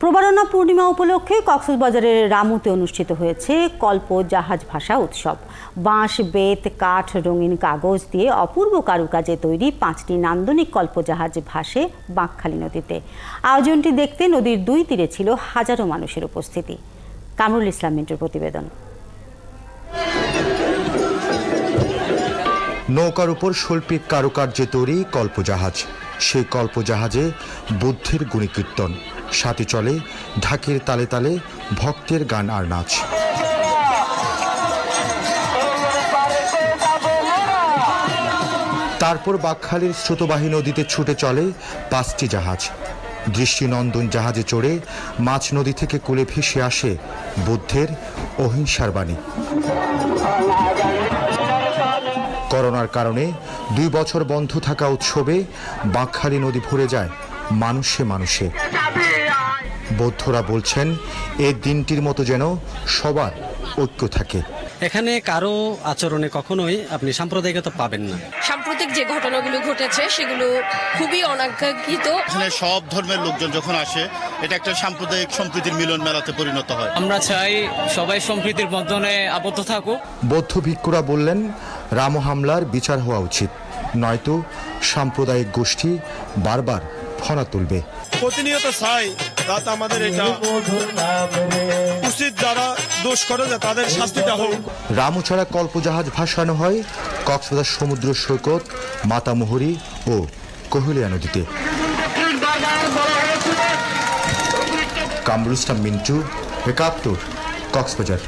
প্রবারণা পূর্ণিমা উপলক্ষে কক্সবাজারের রামুতে অনুষ্ঠিত হয়েছে কল্প জাহাজ ভাষা উৎসব। বাঁশ, বেত, কাঠ, রঙিন কাগজ দিয়ে অপূর্ব কারুকাজে তৈরি 5টি নান্দনিক কল্পজাহাজ ভাসে বাঁকখালী নদীতে। আয়োজনটি দেখতে নদীর দুই তীরে ছিল হাজারো মানুষের উপস্থিতি। কামরুল ইসলাম মিন্টুর প্রতিবেদন। নৌকার উপর শৈল্পিক কারুকার্যে তৈরি কল্পজাহাজ। সেই কল্পজাহাজে বুদ্ধের গুণীকীর্তন, সাথে চলে ঢাকের তালে তালে ভক্তের গান আর নাচ। তারপর বাঁকখালীর স্রোতবাহী নদীতে ছুটে চলে 5টি জাহাজ। দৃষ্টিনন্দন জাহাজে চড়ে মাছ নদী থেকে কূলে ভেসে আসে বুদ্ধের অহিংসার বাণী। করোনার কারণে 2 বছর বন্ধ থাকা উৎসবে বাঁকখালী নদী ভরে যায় মানুষে মানুষে। বৌদ্ধরা বলছেন এই দিনটির মতো যেন সবার ঐক্য থাকে। এখানে কারো আচরণে কখনোই আপনি সাম্প্রদায়িকতা পাবেন না। সাম্প্রতিক যে ঘটনাগুলো ঘটেছে সেগুলো খুবই অনাকাঙ্ক্ষিত। এখানে সব ধর্মের লোকজন যখন আসে এটা একটা সাম্প্রদায়িক সম্প্রীতির মিলন মেলাতে পরিণত হয়। আমরা চাই সবাই সম্প্রীতির বন্ধনে আবদ্ধ থাকুক। বৌদ্ধ ভিক্ষুরা বললেন রাম হামলার বিচার হওয়া উচিত, নয়তো সাম্প্রদায়িক গোষ্ঠী বারবার ফনা তুলবে। প্রতিনিয়ত চাই যাতে আমাদের এটা উচিত, যারা দোষ করে তাদের শাস্তিটা হোক। রামু ছাড়া কল্পজাহাজ ভাসানো হয় কক্সবাজার সমুদ্র সৈকত, মাতামুহুরী ও কোহলিয়া নদীতে। কামরুল ইসলাম মিন্টু, 71, কক্সবাজার।